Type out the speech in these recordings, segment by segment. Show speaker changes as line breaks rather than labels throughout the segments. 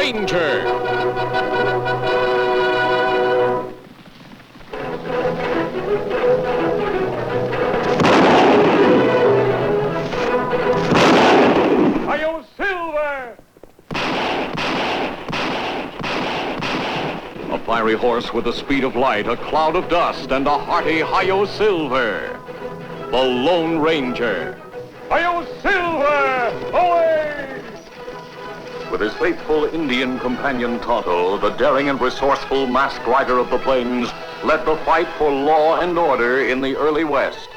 Ranger.
Hi-yo, Silver!
A fiery horse with the speed of light, a cloud of dust, and a hearty hi-yo Silver. The Lone Ranger.
Hi-yo, Silver! Away!
With his faithful Indian companion Tonto, the daring and resourceful masked rider of the plains led the fight for law and order in the early West.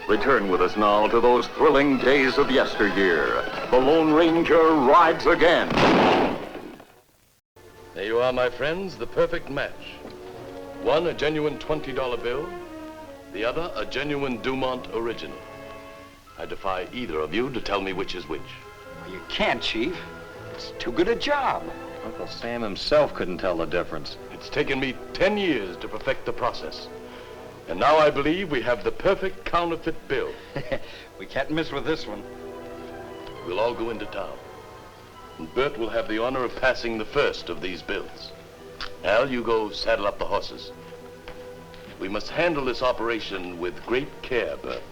Return with us now to those thrilling days of yesteryear. The Lone Ranger rides again.
There you are, my friends, the perfect match. One, a genuine $20 bill. The other, a genuine Dumont original. I defy either of you to tell me which is which.
Well, you can't, Chief. It's too good a job.
Uncle Sam himself couldn't tell the difference.
It's taken me 10 years to perfect the process. And now I believe we have the perfect counterfeit bill.
We can't miss with this one.
We'll all go into town. And Bert will have the honor of passing the first of these bills. Al, you go saddle up the horses. We must handle this operation with great care, Bert.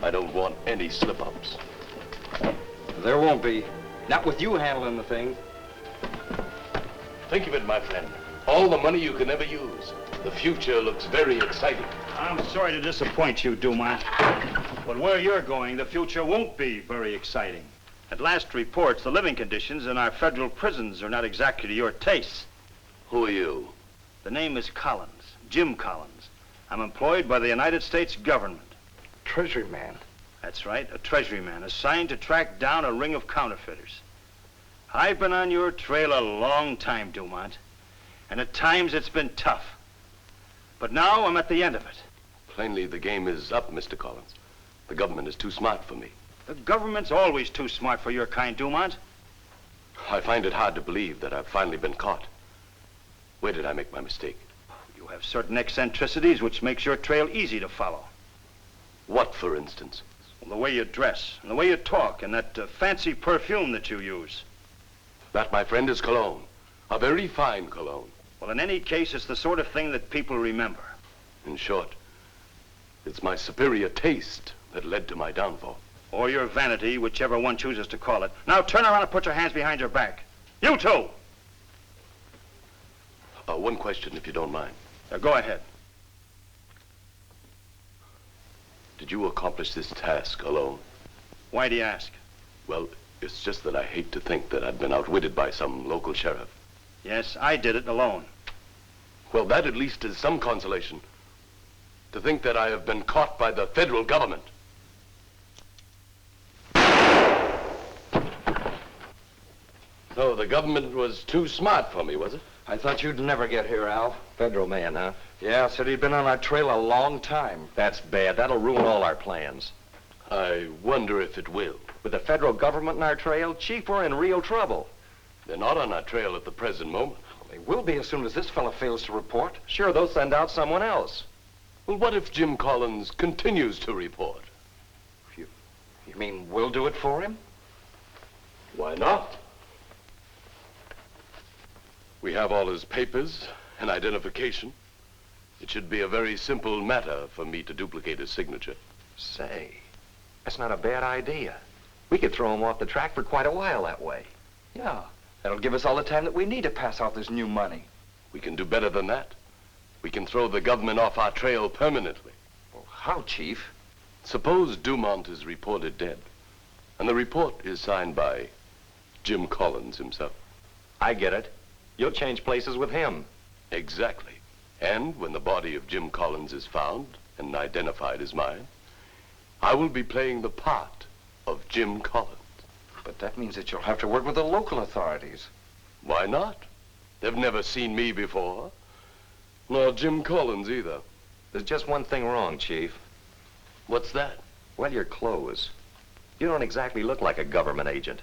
I don't want any slip-ups.
There won't be. Not with you handling the thing.
Think of it, my friend. All the money you can ever use. The future looks very exciting.
I'm sorry to disappoint you, Dumont. But where you're going, the future won't be very exciting. At last reports, the living conditions in our federal prisons are not exactly to your taste.
Who are you?
The name is Collins, Jim Collins. I'm employed by the United States government.
Treasury man.
That's right, a treasury man assigned to track down a ring of counterfeiters. I've been on your trail a long time, Dumont, and at times it's been tough. But now I'm at the end of it.
Plainly, the game is up, Mr. Collins. The government is too smart for me.
The government's always too smart for your kind, Dumont.
I find it hard to believe that I've finally been caught. Where did I make my mistake?
You have certain eccentricities which makes your trail easy to follow.
What, for instance?
Well, the way you dress, and the way you talk, and that fancy perfume that you use.
That, my friend, is cologne. A very fine cologne.
Well, in any case, it's the sort of thing that people remember.
In short, it's my superior taste that led to my downfall.
Or your vanity, whichever one chooses to call it. Now turn around and put your hands behind your back. You too!
One question, if you don't mind.
Go ahead.
Did you accomplish this task alone?
Why do you ask?
Well, it's just that I hate to think that I'd been outwitted by some local sheriff.
Yes, I did it alone.
Well, that at least is some consolation. To think that I have been caught by the federal government. So the government was too smart for me, was it?
I thought you'd never get here, Al.
Federal man, huh?
Yeah, said he'd been on our trail a long time.
That's bad. That'll ruin all our plans.
I wonder if it will.
With the federal government in our trail, Chief, we're in real trouble.
They're not on our trail at the present moment.
They will be as soon as this fella fails to report.
Sure, they'll send out someone else.
Well, what if Jim Collins continues to report?
You mean we'll do it for him?
Why not? We have all his papers and identification. It should be a very simple matter for me to duplicate his signature.
Say, that's not a bad idea. We could throw him off the track for quite a while that way.
Yeah, that'll give us all the time that we need to pass out this new money.
We can do better than that. We can throw the government off our trail permanently.
Well, how, Chief?
Suppose Dumont is reported dead, and the report is signed by Jim Collins himself.
I get it. You'll change places with him.
Exactly. And when the body of Jim Collins is found and identified as mine, I will be playing the part of Jim Collins.
But that means that you'll have to work with the local authorities.
Why not? They've never seen me before. Nor Jim Collins either.
There's just one thing wrong, Chief.
What's that?
Well, your clothes. You don't exactly look like a government agent.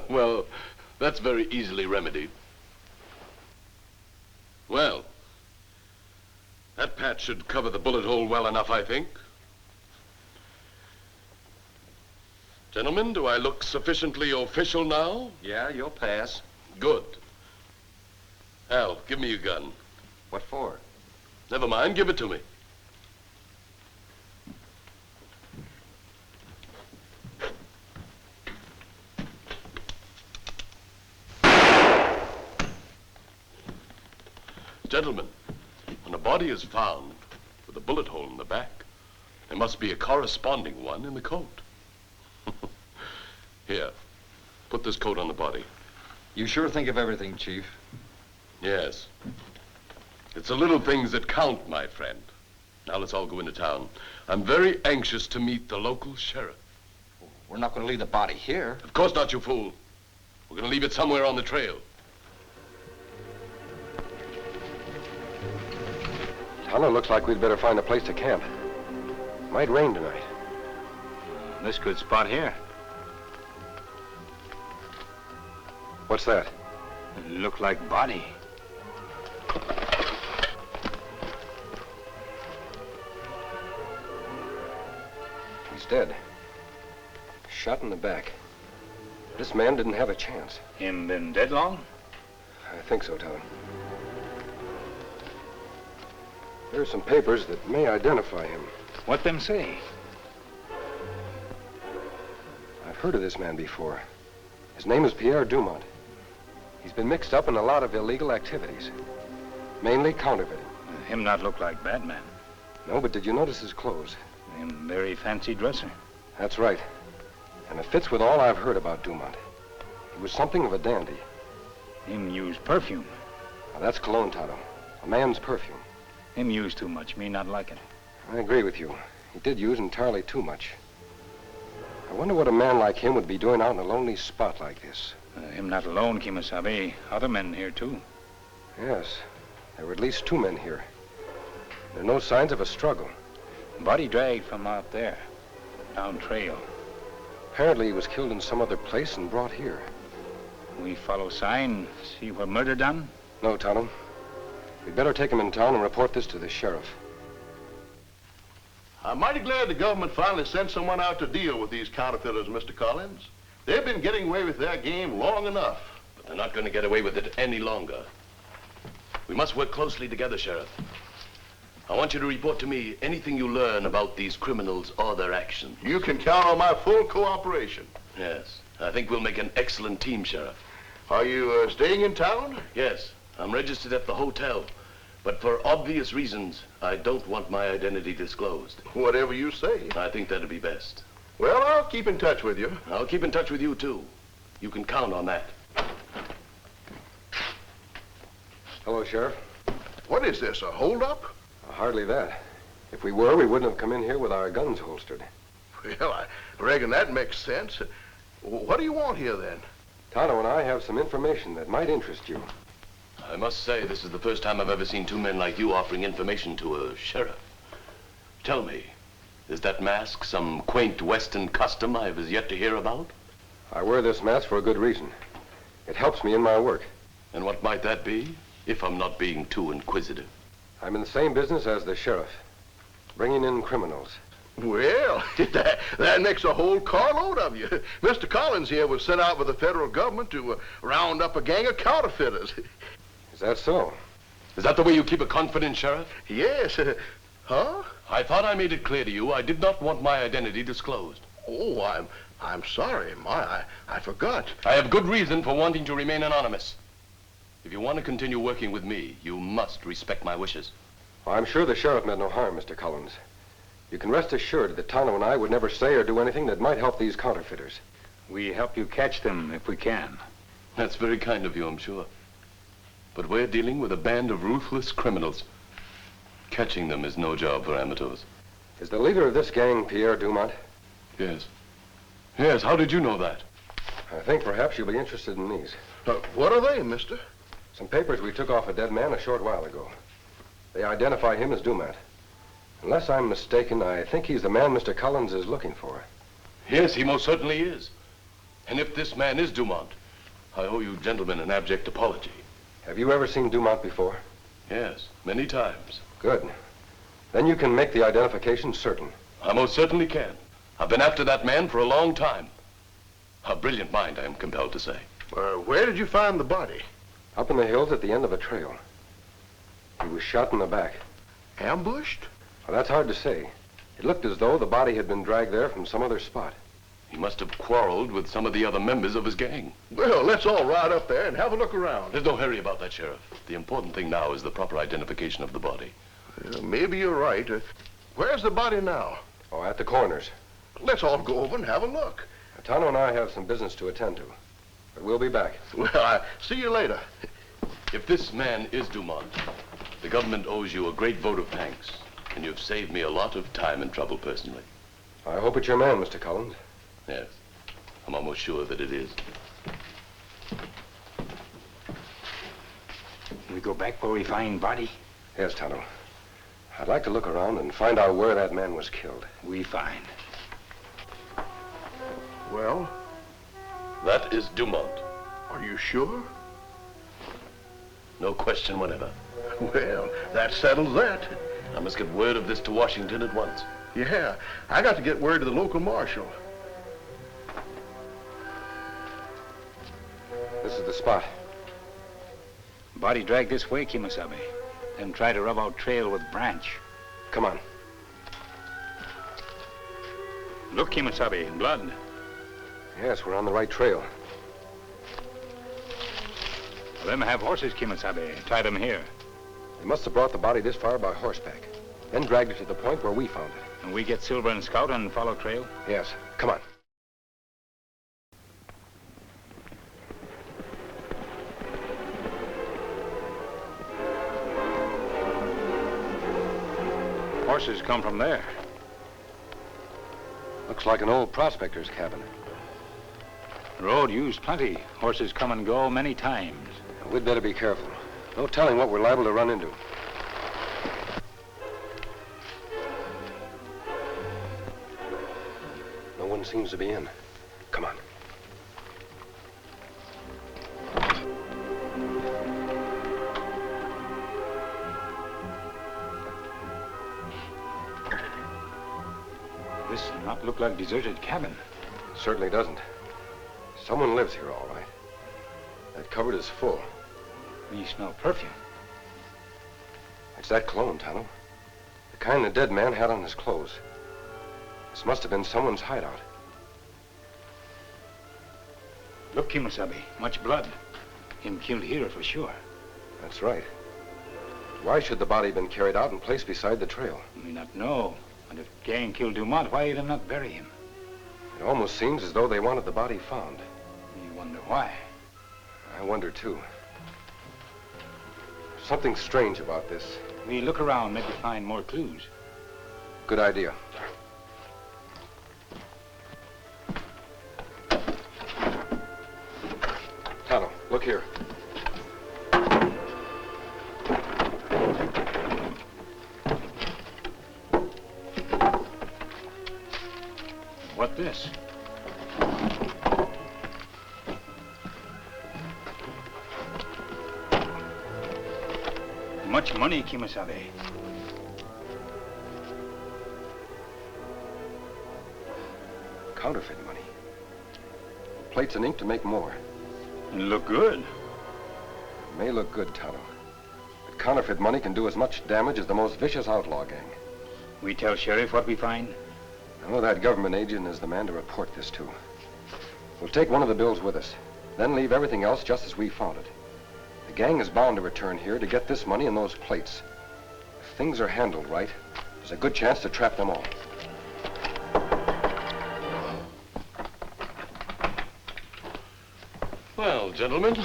Well, that's very easily remedied. Well, that patch should cover the bullet hole well enough, I think. Gentlemen, do I look sufficiently official now?
Yeah, you'll pass.
Good. Al, give me your gun.
What for?
Never mind, give it to me. Gentlemen, when a body is found with a bullet hole in the back, there must be a corresponding one in the coat. Here, put this coat on the body.
You sure think of everything, Chief.
Yes. It's the little things that count, my friend. Now let's all go into town. I'm very anxious to meet the local sheriff.
We're not going to leave the body here.
Of course not, you fool. We're going to leave it somewhere on the trail.
Tonto, looks like we'd better find a place to camp. Might rain tonight.
This good spot here.
What's that?
Look like body.
He's dead. Shot in the back. This man didn't have a chance.
Him been dead long?
I think so, Tonto. There's some papers that may identify him.
What them say?
I've heard of this man before. His name is Pierre Dumont. He's been mixed up in a lot of illegal activities, mainly counterfeiting.
Him not look like bad man.
No, but did you notice his clothes?
Him very fancy dresser.
That's right. And it fits with all I've heard about Dumont. He was something of a dandy.
Him use perfume.
Now, that's cologne, Tonto. A man's perfume.
Him use too much, me not like it.
I agree with you. He did use entirely too much. I wonder what a man like him would be doing out in a lonely spot like this.
Him not alone, Kemo Sabe. Other men here, too.
Yes. There were at least 2 men here. There are no signs of a struggle.
Body dragged from out there. Down trail.
Apparently he was killed in some other place and brought here.
We follow sign, see what murder done?
No, Tonto. We'd better take him in town and report this to the sheriff.
I'm mighty glad the government finally sent someone out to deal with these counterfeiters, Mr. Collins. They've been getting away with their game long enough.
But they're not going to get away with it any longer. We must work closely together, Sheriff. I want you to report to me anything you learn about these criminals or their actions.
You can count on my full cooperation.
Yes, I think we'll make an excellent team, Sheriff.
Are you staying in town?
Yes, I'm registered at the hotel. But for obvious reasons, I don't want my identity disclosed.
Whatever you say.
I think that'd be best.
Well, I'll keep in touch with you.
I'll keep in touch with you, too. You can count on that.
Hello, Sheriff.
What is this, a holdup?
Hardly that. If we were, we wouldn't have come in here with our guns holstered.
Well, I reckon that makes sense. What do you want here, then?
Tonto and I have some information that might interest you.
I must say, this is the first time I've ever seen 2 men like you offering information to a sheriff. Tell me, is that mask some quaint Western custom I have as yet to hear about?
I wear this mask for a good reason. It helps me in my work.
And what might that be, if I'm not being too inquisitive?
I'm in the same business as the sheriff, bringing in criminals.
Well, that makes a whole carload of you. Mr. Collins here was sent out by the federal government to round up a gang of counterfeiters.
Is that so?
Is that the way you keep a confidence, Sheriff?
Yes. Huh?
I thought I made it clear to you I did not want my identity disclosed.
Oh, I'm sorry. I forgot.
I have good reason for wanting to remain anonymous. If you want to continue working with me, you must respect my wishes.
Well, I'm sure the sheriff meant no harm, Mr. Collins. You can rest assured that Tonto and I would never say or do anything that might help these counterfeiters.
We help you catch them if we can.
That's very kind of you, I'm sure. But we're dealing with a band of ruthless criminals. Catching them is no job for amateurs.
Is the leader of this gang Pierre Dumont?
Yes. Yes, how did you know that?
I think perhaps you'll be interested in these.
What are they, mister?
Some papers we took off a dead man a short while ago. They identify him as Dumont. Unless I'm mistaken, I think he's the man Mr. Collins is looking for.
Yes, he most certainly is. And if this man is Dumont, I owe you gentlemen an abject apology.
Have you ever seen Dumont before?
Yes, many times.
Good. Then you can make the identification certain.
I most certainly can. I've been after that man for a long time. A brilliant mind, I am compelled to say.
Where did you find the body?
Up in the hills at the end of a trail. He was shot in the back.
Ambushed?
Well, that's hard to say. It looked as though the body had been dragged there from some other spot.
He must have quarreled with some of the other members of his gang.
Well, let's all ride up there and have a look around.
There's no hurry about that, Sheriff. The important thing now is the proper identification of the body.
Maybe you're right. Where's the body now?
Oh, at the coroner's.
Let's all go over and have a look.
Tonto and I have some business to attend to. But we'll be back.
Well, I see you later.
If this man is Dumont, the government owes you a great vote of thanks. And you've saved me a lot of time and trouble personally.
I hope it's your man, Mr. Collins.
Yes, I'm almost sure that it is.
We go back where we find body?
Yes, Tonto. I'd like to look around and find out where that man was killed.
We find.
Well?
That is Dumont.
Are you sure?
No question whatever.
Well, that settles that.
I must get word of this to Washington at once.
Yeah, I got to get word to the local marshal.
This is the spot.
Body dragged this way, Kemo Sabe. Then try to rub out trail with branch.
Come on.
Look, Kemo Sabe, blood.
Yes, we're on the right trail.
Them have horses, Kemo Sabe. Tie them here.
They must have brought the body this far by horseback, then dragged it to the point where we found it.
And we get Silver and Scout and follow trail?
Yes, come on.
Horses come from there.
Looks like an old prospector's cabin.
Road used plenty. Horses come and go many times.
We'd better be careful. No telling what we're liable to run into. No one seems to be in. Come on.
This does not look like deserted cabin.
It certainly doesn't. Someone lives here, all right. That cupboard is full.
We smell perfume.
It's that cologne, Tonto. The kind the dead man had on his clothes. This must have been someone's hideout.
Look, Kemo Sabe, much blood. Him killed here for sure.
That's right. Why should the body have been carried out and placed beside the trail?
We not know. And if gang killed Dumont, why them not bury him?
It almost seems as though they wanted the body found.
You wonder why.
I wonder, too. Something strange about this.
We look around, maybe find more clues.
Good idea. Tonto, look here.
What this? Much money, Kemo Sabe.
Counterfeit money. Plates and ink to make more.
And look good.
It may look good, Tonto. But counterfeit money can do as much damage as the most vicious outlaw gang.
We tell Sheriff what we find?
I know that government agent is the man to report this to. We'll take one of the bills with us, then leave everything else just as we found it. The gang is bound to return here to get this money and those plates. If things are handled right, there's a good chance to trap them all.
Well, gentlemen,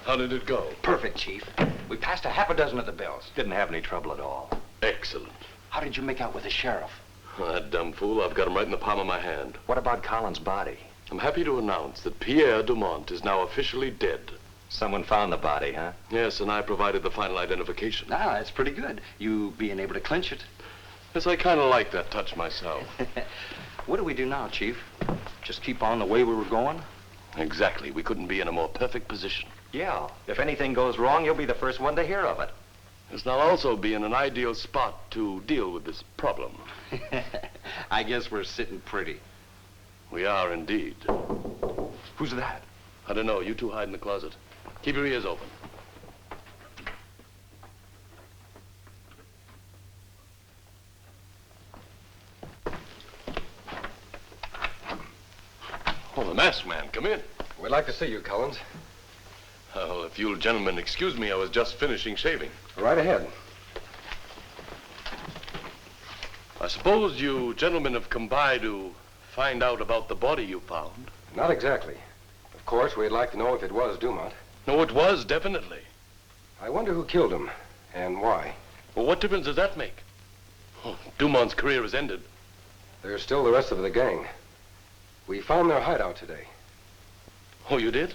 how did it go?
Perfect, Chief. We passed a half a dozen of the bills. Didn't have any trouble at all.
Excellent.
How did you make out with the sheriff?
That dumb fool, I've got him right in the palm of my hand.
What about Collins' body?
I'm happy to announce that Pierre Dumont is now officially dead.
Someone found the body, huh?
Yes, and I provided the final identification.
Ah, that's pretty good. You being able to clinch it.
Yes, I kind of like that touch myself.
What do we do now, Chief? Just keep on the way we were going?
Exactly. We couldn't be in a more perfect position.
Yeah. If anything goes wrong, you'll be the first one to hear of it.
This will also be in an ideal spot to deal with this problem.
I guess we're sitting pretty.
We are indeed.
Who's that?
I don't know. You two hide in the closet. Keep your ears open. Oh, the masked man. Come in.
We'd like to see you, Collins.
Well, if you'll gentlemen excuse me, I was just finishing shaving.
Right ahead.
I suppose you gentlemen have come by to find out about the body you found.
Not exactly. Of course, we'd like to know if it was Dumont.
No, it was, definitely.
I wonder who killed him and why.
Well, what difference does that make? Oh, Dumont's career is ended.
There's still the rest of the gang. We found their hideout today.
Oh, you did?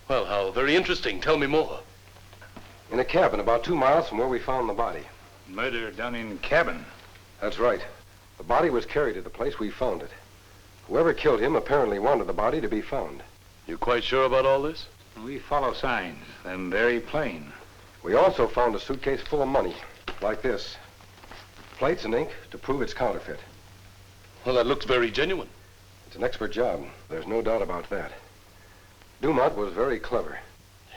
Well, how very interesting. Tell me more.
In a cabin about 2 miles from where we found the body.
Murder done in cabin.
That's right. The body was carried to the place we found it. Whoever killed him apparently wanted the body to be found.
You quite sure about all this?
We follow signs. Them very plain.
We also found a suitcase full of money, like this. Plates and ink to prove it's counterfeit.
Well, that looks very genuine.
It's an expert job. There's no doubt about that. Dumont was very clever.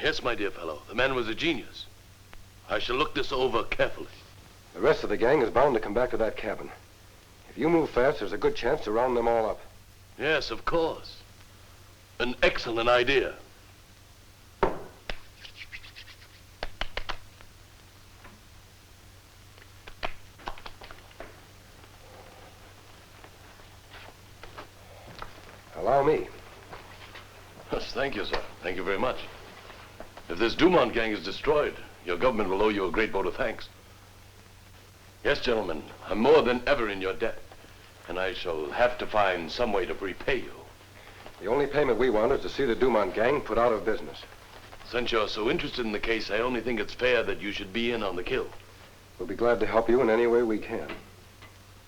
Yes, my dear fellow. The man was a genius. I shall look this over carefully.
The rest of the gang is bound to come back to that cabin. If you move fast, there's a good chance to round them all up.
Yes, of course. An excellent idea.
Allow me.
Yes, thank you, sir. Thank you very much. If this Dumont gang is destroyed, your government will owe you a great vote of thanks. Yes, gentlemen, I'm more than ever in your debt, and I shall have to find some way to repay you.
The only payment we want is to see the Dumont gang put out of business.
Since you're so interested in the case, I only think it's fair that you should be in on the kill.
We'll be glad to help you in any way we can.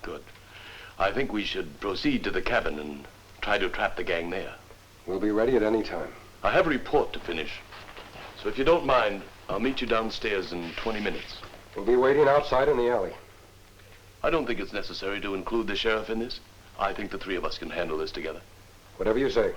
Good. I think we should proceed to the cabin and try to trap the gang there.
We'll be ready at any time.
I have a report to finish, so if you don't mind, I'll meet you downstairs in 20 minutes.
We'll be waiting outside in the alley.
I don't think it's necessary to include the sheriff in this. I think the three of us can handle this together.
Whatever you say.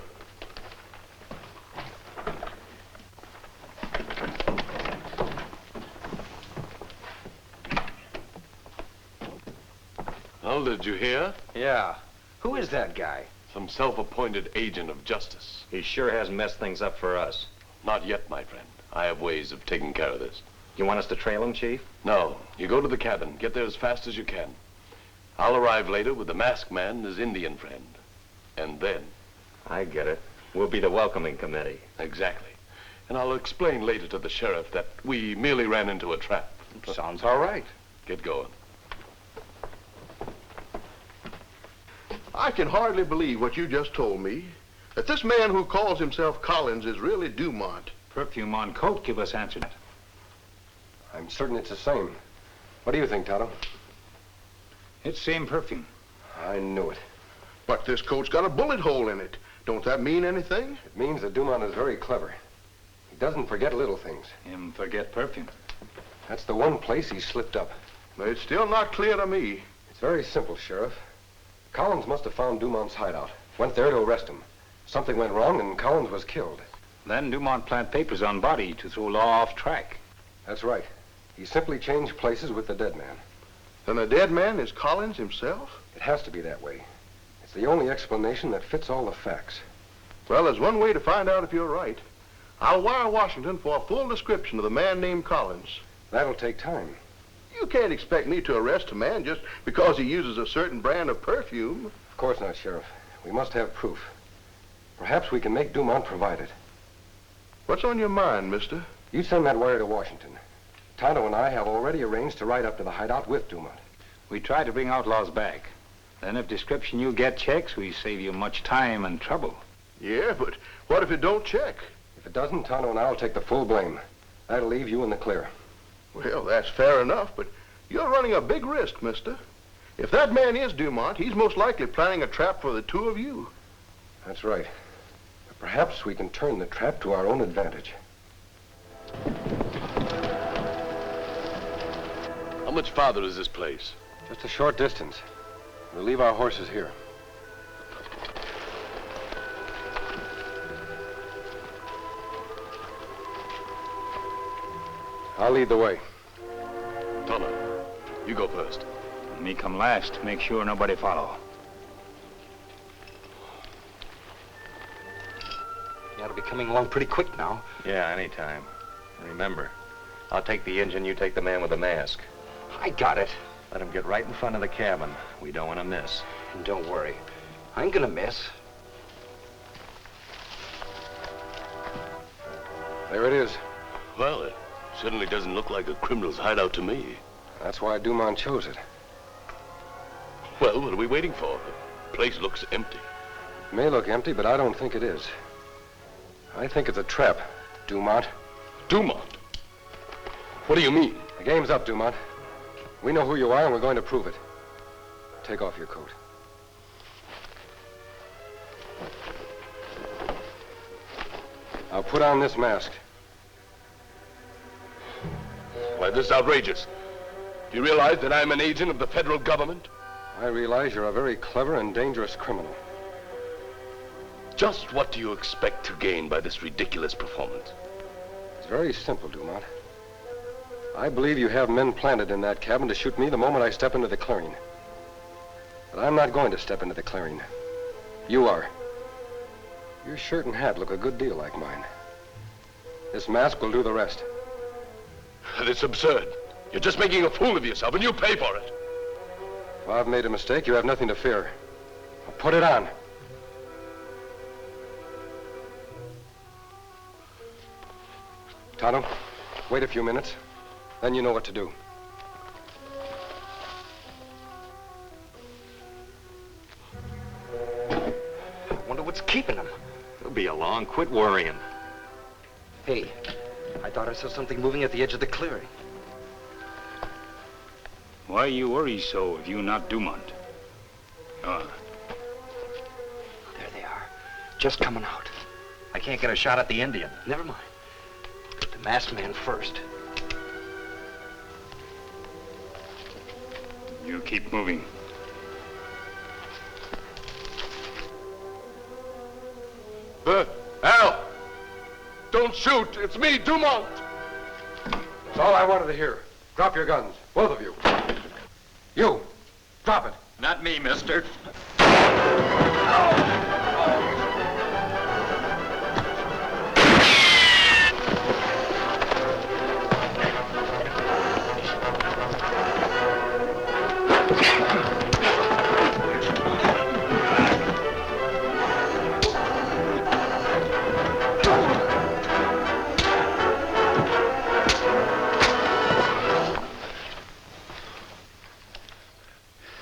Well, did you hear?
Yeah. Who is that guy?
Some self-appointed agent of justice.
He sure has messed things up for us.
Not yet, my friend. I have ways of taking care of this.
You want us to trail him, Chief?
No. You go to the cabin. Get there as fast as you can. I'll arrive later with the masked man and his Indian friend. And then...
I get it. We'll be the welcoming committee.
Exactly. And I'll explain later to the sheriff that we merely ran into a trap.
Sounds all right.
Get going.
I can hardly believe what you just told me. That this man who calls himself Collins is really Dumont.
Perfume on coat give us answer that.
I'm certain it's the same. What do you think, Tonto?
It's same perfume.
I knew it.
But this coat's got a bullet hole in it. Don't that mean anything?
It means that Dumont is very clever. He doesn't forget little things.
Him forget perfume.
That's the one place he slipped up.
But it's still not clear to me.
It's very simple, Sheriff. Collins must have found Dumont's hideout. Went there to arrest him. Something went wrong and Collins was killed.
Then Dumont plant papers on body to throw law off track.
That's right. He simply changed places with the dead man.
Then the dead man is Collins himself?
It has to be that way. It's the only explanation that fits all the facts.
Well, there's one way to find out if you're right. I'll wire Washington for a full description of the man named Collins.
That'll take time.
You can't expect me to arrest a man just because he uses a certain brand of perfume.
Of course not, Sheriff. We must have proof. Perhaps we can make Dumont provide it.
What's on your mind, mister?
You send that wire to Washington. Tonto and I have already arranged to ride up to the hideout with Dumont.
We try to bring outlaws back. Then if description you get checks, we save you much time and trouble.
Yeah, but what if it don't check?
If it doesn't, Tonto and I will take the full blame. That'll leave you in the clear.
Well, that's fair enough, but you're running a big risk, mister. If that man is Dumont, he's most likely planning a trap for the two of you.
That's right. But perhaps we can turn the trap to our own advantage.
How much farther is this place?
Just a short distance. We'll leave our horses here. I'll lead the way.
Tonto, you go first.
Me come last. Make sure nobody follow.
You ought to be coming along pretty quick now.
Yeah, anytime. Remember, I'll take the engine, you take the man with the mask.
I got it.
Let him get right in front of the cabin. We don't want to miss.
And don't worry. I ain't gonna miss.
There it is.
Well, it certainly doesn't look like a criminal's hideout to me.
That's why Dumont chose it.
Well, what are we waiting for? The place looks empty.
It may look empty, but I don't think it is. I think it's a trap, Dumont.
Dumont? What do you mean?
The game's up, Dumont. We know who you are, and we're going to prove it. Take off your coat. Now put on this mask.
Why, this is outrageous. Do you realize that I'm an agent of the federal government?
I realize you're a very clever and dangerous criminal.
Just what do you expect to gain by this ridiculous performance?
It's very simple, Dumont. I believe you have men planted in that cabin to shoot me the moment I step into the clearing. But I'm not going to step into the clearing. You are. Your shirt and hat look a good deal like mine. This mask will do the rest.
It's absurd. You're just making a fool of yourself, and you pay for it.
If I've made a mistake, you have nothing to fear. Now put it on. Tonto, wait a few minutes. Then you know what to do.
I wonder what's keeping him.
It'll be along. Quit worrying.
Hey, I thought I saw something moving at the edge of the clearing.
Why you worry so if you not Dumont?
There they are. Just coming out.
I can't get a shot at the Indian.
Never mind. The masked man first.
You keep moving.
Al! Don't shoot! It's me, Dumont!
That's all I wanted to hear. Drop your guns, both of you. You, drop it.
Not me, mister.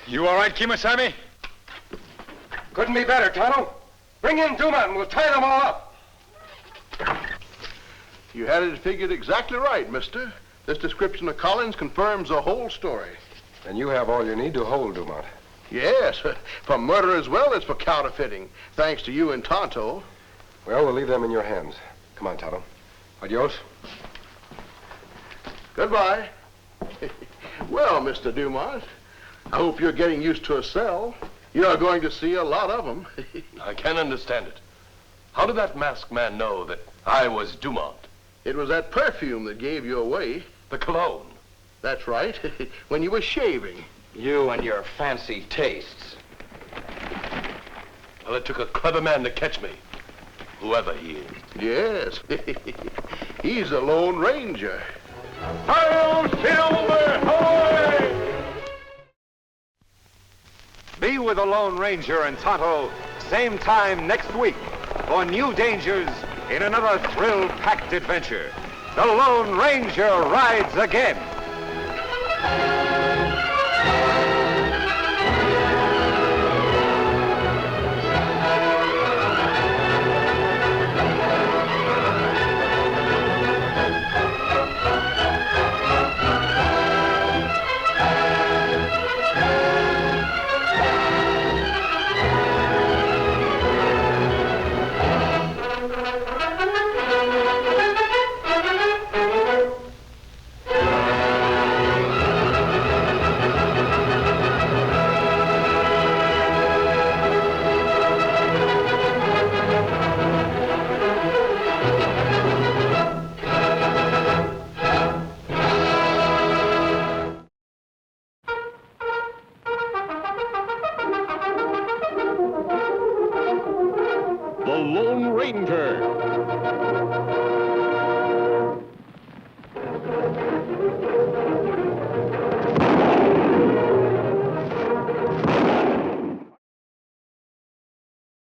You all right, Kemo Sabe?
Couldn't be better, Tonto. Bring in Dumont and we'll tie them all up.
You had it figured exactly right, mister. This description of Collins confirms the whole story.
And you have all you need to hold Dumont.
Yes, for murder as well as for counterfeiting, thanks to you and Tonto.
Well, we'll leave them in your hands. Come on, Tonto. Adios.
Goodbye. Well, Mr. Dumont, I hope you're getting used to a cell. You're going to see a lot of them.
I can't understand it. How did that masked man know that I was Dumont?
It was that perfume that gave you away.
The cologne.
That's right, when you were shaving.
You and your fancy tastes.
Well, it took a clever man to catch me, whoever he is.
Yes, he's a Lone Ranger.
Hail Silver, hoy!
Be with the Lone Ranger and Tonto same time next week for new dangers in another thrill-packed adventure. The Lone Ranger rides again.
The Lone Ranger.